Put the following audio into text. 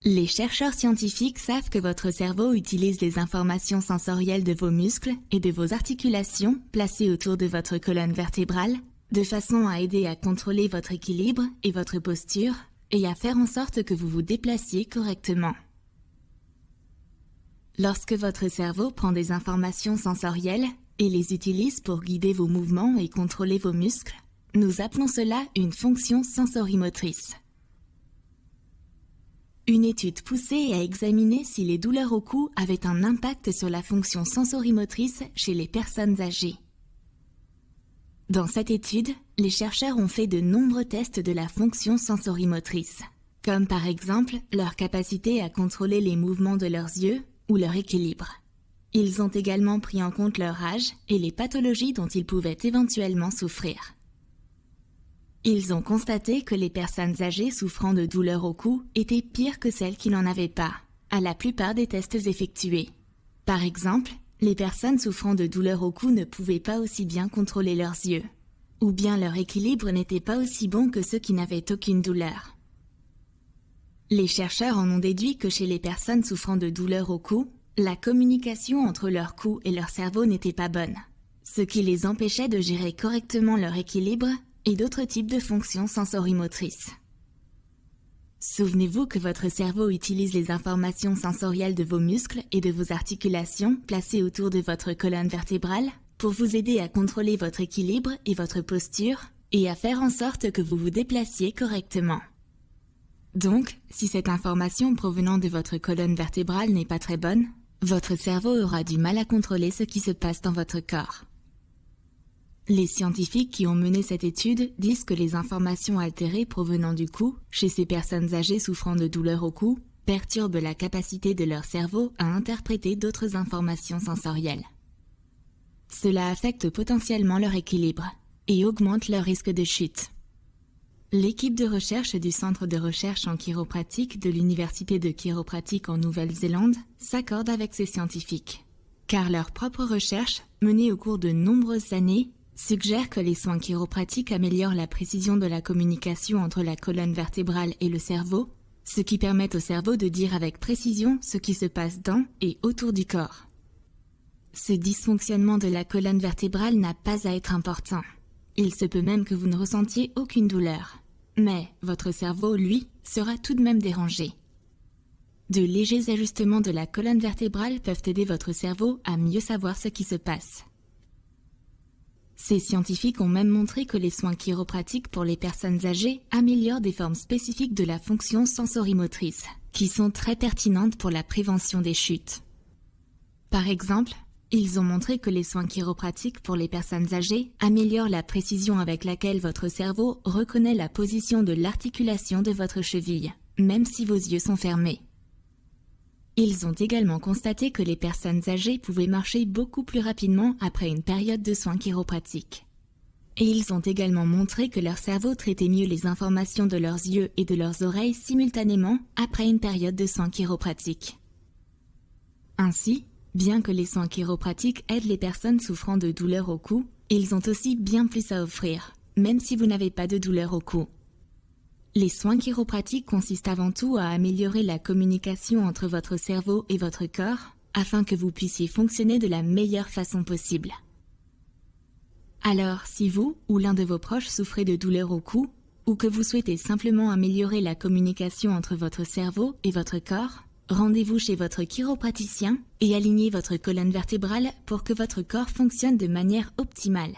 Les chercheurs scientifiques savent que votre cerveau utilise les informations sensorielles de vos muscles et de vos articulations placées autour de votre colonne vertébrale, de façon à aider à contrôler votre équilibre et votre posture, et à faire en sorte que vous vous déplaciez correctement. Lorsque votre cerveau prend des informations sensorielles et les utilise pour guider vos mouvements et contrôler vos muscles, nous appelons cela une fonction sensorimotrice. Une étude poussée a examiné si les douleurs au cou avaient un impact sur la fonction sensorimotrice chez les personnes âgées. Dans cette étude, les chercheurs ont fait de nombreux tests de la fonction sensorimotrice, comme par exemple leur capacité à contrôler les mouvements de leurs yeux ou leur équilibre. Ils ont également pris en compte leur âge et les pathologies dont ils pouvaient éventuellement souffrir. Ils ont constaté que les personnes âgées souffrant de douleurs au cou étaient pires que celles qui n'en avaient pas, à la plupart des tests effectués. Par exemple, les personnes souffrant de douleurs au cou ne pouvaient pas aussi bien contrôler leurs yeux, ou bien leur équilibre n'était pas aussi bon que ceux qui n'avaient aucune douleur. Les chercheurs en ont déduit que chez les personnes souffrant de douleurs au cou, la communication entre leur cou et leur cerveau n'était pas bonne, ce qui les empêchait de gérer correctement leur équilibre et d'autres types de fonctions sensorimotrices. Souvenez-vous que votre cerveau utilise les informations sensorielles de vos muscles et de vos articulations placées autour de votre colonne vertébrale pour vous aider à contrôler votre équilibre et votre posture et à faire en sorte que vous vous déplaciez correctement. Donc, si cette information provenant de votre colonne vertébrale n'est pas très bonne, votre cerveau aura du mal à contrôler ce qui se passe dans votre corps. Les scientifiques qui ont mené cette étude disent que les informations altérées provenant du cou, chez ces personnes âgées souffrant de douleurs au cou, perturbent la capacité de leur cerveau à interpréter d'autres informations sensorielles. Cela affecte potentiellement leur équilibre et augmente leur risque de chute. L'équipe de recherche du Centre de recherche en chiropratique de l'Université de chiropratique en Nouvelle-Zélande s'accorde avec ces scientifiques, car leurs propres recherches, menées au cours de nombreuses années, suggèrent que les soins chiropratiques améliorent la précision de la communication entre la colonne vertébrale et le cerveau, ce qui permet au cerveau de dire avec précision ce qui se passe dans et autour du corps. Ce dysfonctionnement de la colonne vertébrale n'a pas à être important. Il se peut même que vous ne ressentiez aucune douleur. Mais votre cerveau, lui, sera tout de même dérangé. De légers ajustements de la colonne vertébrale peuvent aider votre cerveau à mieux savoir ce qui se passe. Ces scientifiques ont même montré que les soins chiropratiques pour les personnes âgées améliorent des formes spécifiques de la fonction sensorimotrice, qui sont très pertinentes pour la prévention des chutes. Par exemple, ils ont montré que les soins chiropratiques pour les personnes âgées améliorent la précision avec laquelle votre cerveau reconnaît la position de l'articulation de votre cheville, même si vos yeux sont fermés. Ils ont également constaté que les personnes âgées pouvaient marcher beaucoup plus rapidement après une période de soins chiropratiques. Et ils ont également montré que leur cerveau traitait mieux les informations de leurs yeux et de leurs oreilles simultanément après une période de soins chiropratiques. Ainsi, bien que les soins chiropratiques aident les personnes souffrant de douleurs au cou, ils ont aussi bien plus à offrir, même si vous n'avez pas de douleur au cou. Les soins chiropratiques consistent avant tout à améliorer la communication entre votre cerveau et votre corps afin que vous puissiez fonctionner de la meilleure façon possible. Alors, si vous ou l'un de vos proches souffrez de douleurs au cou ou que vous souhaitez simplement améliorer la communication entre votre cerveau et votre corps, rendez-vous chez votre chiropraticien et alignez votre colonne vertébrale pour que votre corps fonctionne de manière optimale.